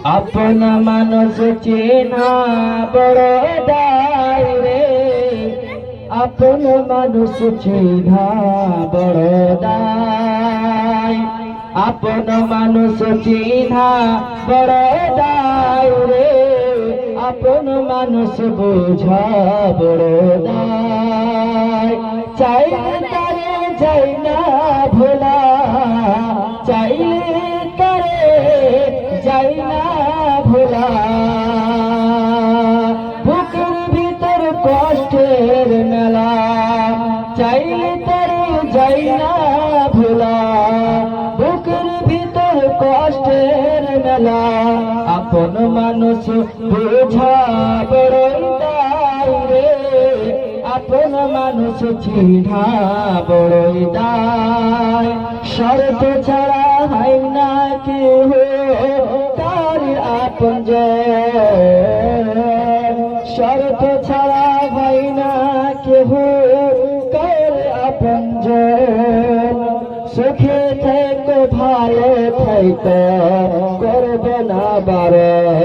আপন মানুষ চেনা বড় দায় রে, আপন মানুষ চেনা বড় দায়, আপন মানুষ চেনা বড় দায় রে, আপন মানুষ বোঝা বড় দায়। চাইলে তারে যাই না ভোলা, চাইলে তারে যাই না ভোলা, বুকের ভিতর কষ্টের মেলা, চাইলে তারে যাই না ভোলা, বুকের ভিতর কষ্টের মেলা। আপন মানুষ বোঝা বড়ই দায় রে, আপন মানুষ চিনা বড়ই দায়। শর্ত ছাড়া হয় না কেহ তার আপনজন, শর্ত ছাড়া হয় না কেহ কার আপনজন। সুখে থেকো ভালো থেকো করবে না বারণ,